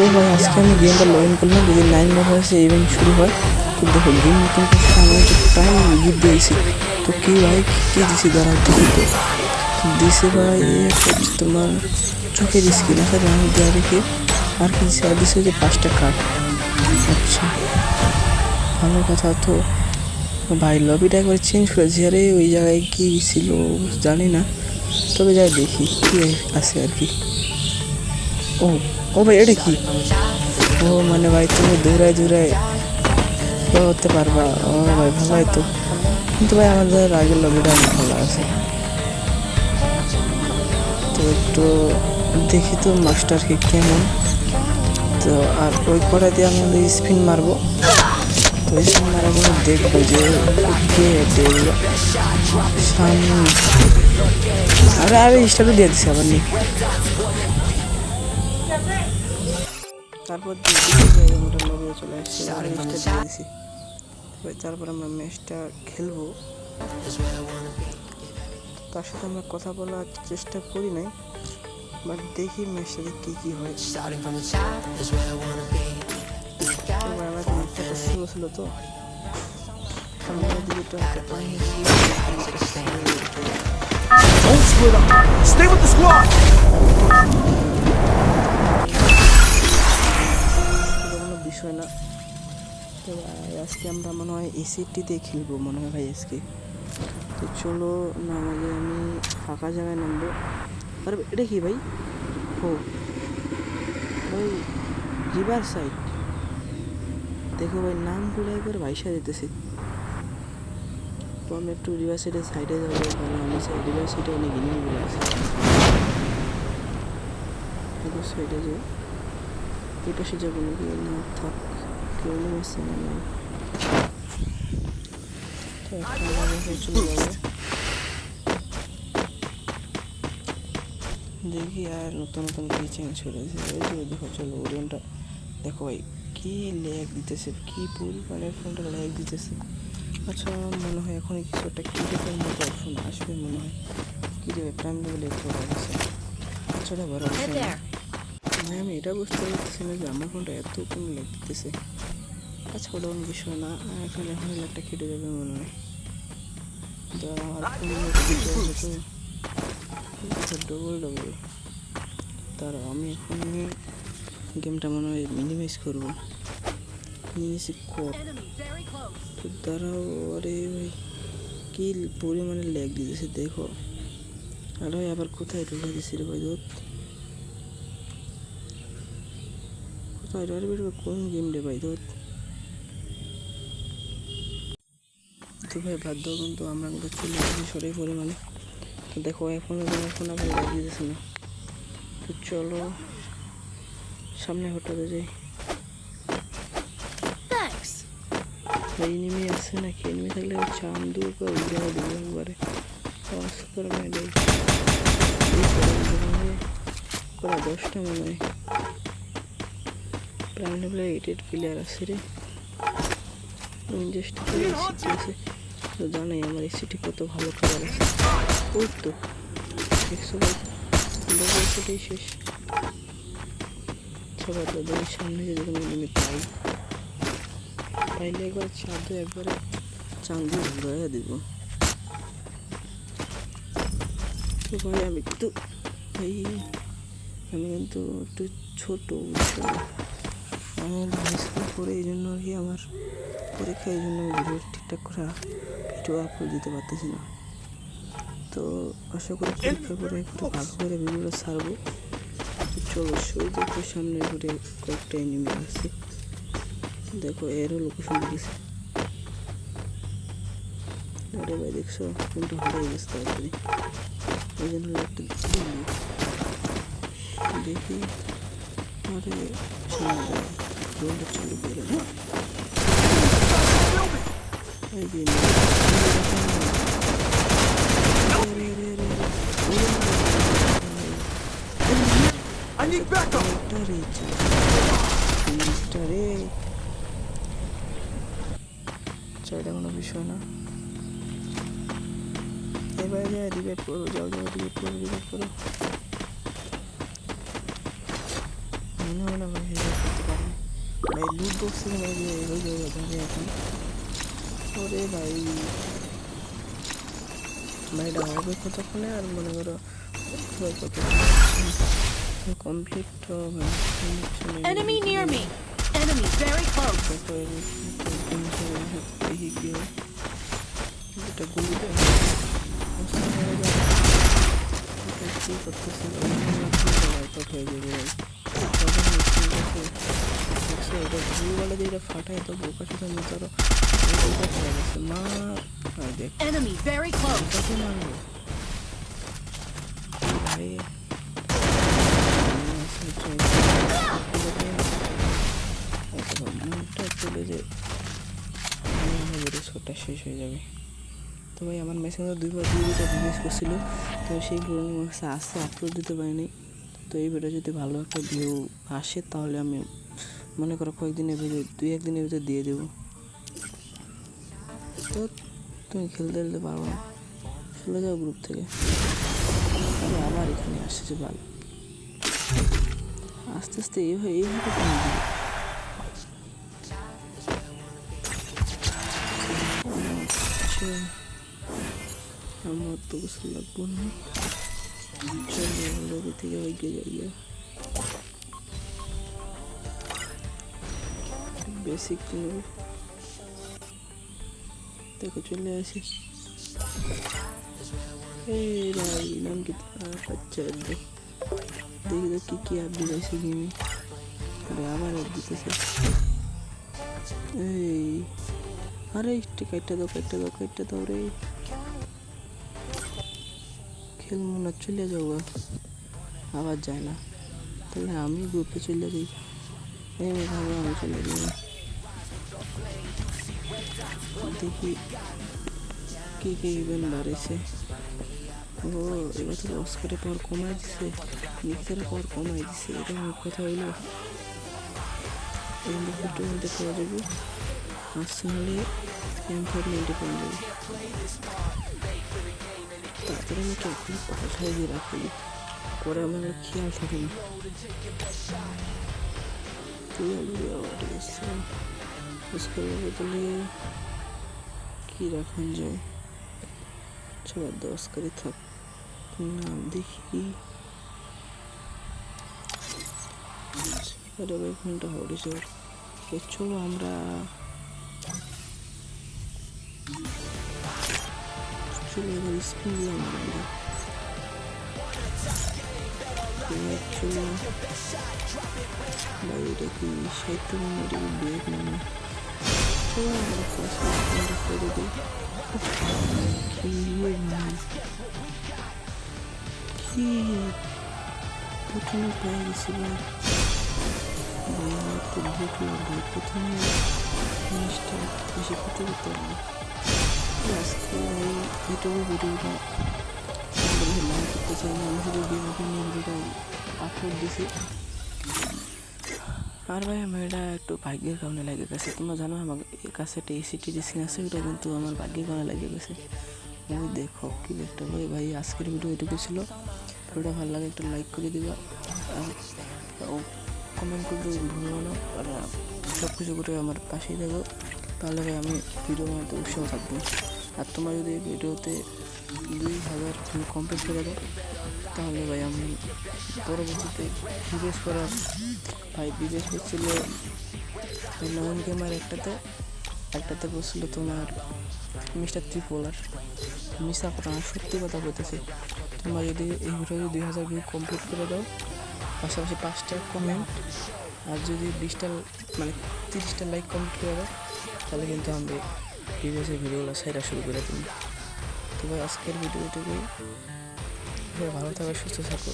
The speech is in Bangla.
তো ভাই আজকে আমি গেমটা লগ ইন করলাম, যদি 9 হয়েছে ইভেন্ট শুরু হয়। তো দেখো গেম কিন্তু আমি একটু টাইম গিফট দিয়েছি। তো কি ভাই কী দিছি দাঁড়াও দেখি। তো দিছে ভাই তোমার চোখের স্কিন আছে আমি দেওয়া দেখি। আর কি দিছে, আর দিছে যে 5টা কার্ড। আচ্ছা ভালো কথা। তো ভাই লবিটা একবার চেঞ্জ করেছি, আরে ওই জায়গায় কী ছিল জানি না, তবে যাই দেখি কী আছে আর কি। ও ও ভাই এটা কি? ও মানে ভাই তুমি দৌড়ায় হতে পারবা। ও ভাই ভালোই তো, কিন্তু ভাই আমাদের আগের লবিটা অনেক ভালো আছে। তো একটু দেখি তো মাস্টারকে কেমন। তো আর ওই কটা দিয়ে আমি স্পিন মারবো। তো স্পিন মারার পরে দেখবো যে কে এগুলো সামনে। আরে আরে স্টারও দিয়ে দিচ্ছে আবার নেই। তারপর আমরা লবিয়ে চলে আসছি, দিয়েছি। তারপর আমরা ম্যাচটা খেলবো। তার সাথে আমরা কথা বলার চেষ্টা করি নাই, বাট দেখি ম্যাচটাতে কী হয়। স্লো ছিল তো কোনো বিষয় না। তো আজকে আমরা মনে হয় এসিটিতে খেলবো মনে হয় ভাই আজকে। তো চলো নামালে আমি ফাঁকা জায়গায় নামবো। আর এটা কি ভাই? ও ভাই রিভার সাইড, দেখো ভাই নামগুলো একবার ভাইসা দিতেছে। তো আমি একটু রিভার সাইডের সাইডে যাবো, কারণ আমি রিভার সাইডে অনেক ইনিমিগুলো আছে। রিভার সাইডে যাও, এই পাশে যাবো নাকি না থাক, কেউ নেই আসছে না। তো একটা চলে যাবো দেখি। আর নতুন কি চেঞ্জ করেছে দেখো। চলো ওরিয়নটা দেখো ভাই কি ল্যাগ দিতেছে, কি পরিমাণে ফোনটা ল্যাগ দিতেছে। আচ্ছা মনে হয় এখন কিছু একটা ক্রিকেটের মতো অপশন আসবে মনে হয়। কি দেবে প্রাইম লেভেলে একটু আছে। আচ্ছা এটা বড় অপশন ভাই, আমি এটা বুঝতে পারতেছি না যে আমার ফোনটা এত কম ল্যাগ দিতেছে। আচ্ছা ওটা কোনো বিষয় না, এখন ল্যাগটা কেটে যাবে মনে হয়। আমার ফোন তো ডবল তার আমি এখন গেমটা মনে হয় মিনিমাইজ করবো। তো দাঁড়াও, আরে ভাই কি পরিমাণে ল্যাগ দিতেছে দেখো। আর ভাই আবার কোথায় ঢুকে দিছি রে ভাই? কোথায় কোন গেম রে ভাই? তো ভাই বাধ্য কিন্তু আমরা কিন্তু চলে এসেছি সরে পরিমাণে। তো দেখো এখন আবার ল্যাগ দিতেছে না। তো চলো সামনে হঠাতে যাই। এনিমি আছে নাকি? এনিমি থাকলে চান্দু উড়ে দেবো একবারে। করা 10টা মনে হয় প্রাইম লেভেলে 8 প্লেয়ার আছে রে। আছে তো জানাই আমার এই সিটি কত ভালো খাবার আছে। ওই তো দেখছো ভাই সেটাই শেষ। সবার দাদার সামনে যদি কোনো এনিমি পাইলে একবার চাঁদে একবারে চাঁদে ঘুরাইয়া দিব। তো ভাই আমি কিন্তু একটু ছোট আমি হাই স্কুল পড়ে, এই জন্য আর কি আমার পরীক্ষা, এই জন্য আমি ভিডিও ঠিকঠাক করে ভিডিও আপলোড দিতে পারতেছি না। তো আশা করি পরীক্ষা করে একটু ভালো করে ভিডিওটা ছাড়বো। চলো সেই দেখো সামনে ঘুরে কয়েকটা এনিমি আছে, দেখো এরও লোকেশন দিয়েছে। আরে ভাই দেখছো কিন্তু হারিয়ে গেছে তাড়াতাড়ি, এই জন্য একটা দেখি। আরে রোলটা চালু করে এটা কোনো বিষয় না। এবারে যাই রিভাইভ করো, যাও রিভাইভ করো। মনে হয় না ভাই ভাই লুট বক্সে ধরে এখন ওরে ভাই ভাইটা হবে কতক্ষণে আর মনে করো কত কমপ্লিট তো Enemy near me. Enemy very close. এটা গুলি দেয় কি করতেছে হয়ে যাবে এটা গুলিওয়ালা দিয়ে এটা ফাটায় তো বোকা শুধু মতো মা দেখ Enemy very close. কত মারবো ভাই মনটা চলে যে শটটা শেষ হয়ে যাবে তো ভাই আমার মেসেঞ্জার দুইটা ভিডিওস করছিল তো সেইগুলো আসতে আপলোড দিতে পারিনি তো এই ভিডিও যদি ভালো একটা ভিউ আসে তাহলে আমি মনে করো কয়েকদিনের ভিতরে 2-1 দিনের ভিতরে দিয়ে দেবো তো তুমি খেলতে পারবো না চলে যাও গ্রুপ থেকে আবার এখানে আসছে ভালো আস্তে আস্তে এইভাবে কেন আমার তো কিছু লাগবো না চলো লবি থেকে এগিয়ে যাইয়া বেসিক নেব দেখো চলে আসি এই ভাই নাম কি বাচ্চা দেখি তো কি আপডেট আছে গেমে আরে আবার অ্যাড দিতেছে এই আরে কাইটটা দাও রে খেলবো না চলে যাবো আবার যায় না তাহলে আমি গ্রুপে চলে যাই এইভাবে আমি চলে যাই দেখি কি ইভেন্ট বাড়েছে ও এবার তো অস্কারে পাওয়ার কমাই দিচ্ছে মিক্সারে পাওয়ার কমাই দিচ্ছে এটা আমার কথা হইলো মধ্যে পাওয়া যাবে আসছে হলে M590 পাওয়া যাবে তারপরে আমি এখন কথায় দিয়ে রাখি পরে আমার খেয়াল থাকে না বদলে কি রাখান যায় সবার 10 করে থাক নাম দেখি ঘন্টা হরে স্যার চলো আমরা চলো এবার স্পিন দিলাম আমরা চলো ভাই এটা কি 60 মিনিটের ব্রেক মানে চলো আমরা ফার্স্ট করে দিই কি প্রথমে পেয়ে গেছি ভাই তো ঢুকলো ভাই প্রথমে জিনিসটা বেশি করতে পারবো আজকে ভাই ইউটিউবে ভিডিওটা লাইক করতে চাই না আমি শুধু ভিডিওটা আপলোড দিছি আর ভাই আমার এটা একটু ভাগ্যের কারণে লেগে গেছে তোমরা জানো আমার কাছে একটা ACTD সিন আছে ওটা কিন্তু আমার ভাগ্যের কারণে লেগে গেছে ওই দেখো কি একটা ভাই আজকের ভিডিও এটুকু ছিল ভিডিওটা ভালো লাগে একটা লাইক করে দিবা আর কমেন্ট করতে ভুলো না আর সব কিছু করে আমার পাশেই থাকো তাহলে ভাই আমি ভিডিও বানাতে উৎসাহ থাকবো আর তোমরা যদি ভিডিওতে 2000 ভিউ কমপ্লিট করে দাও তাহলে ভাই আমি পরবর্তীতে বিবেশ করার ভাই বিবেশ করছিল নয়ন গেমার একটাতে বলছিল তোমার মিস্টার ত্রিপোলার মিশা কথা সত্যি কথা বলতেছে তোমরা যদি এই ভিডিও 2000 ভিউ কমপ্লিট করে দাও পাশাপাশি 5টা কমেন্ট আর যদি 20টা মানে 30টা লাইক কমপ্লিট করে দাও তাহলে কিন্তু আমি বিবেশের ভিডিওগুলো সাইডা শুরু করে দিই তো ভাই আজকের ভিডিওটুকুই ভালো থাকো সুস্থ থাকো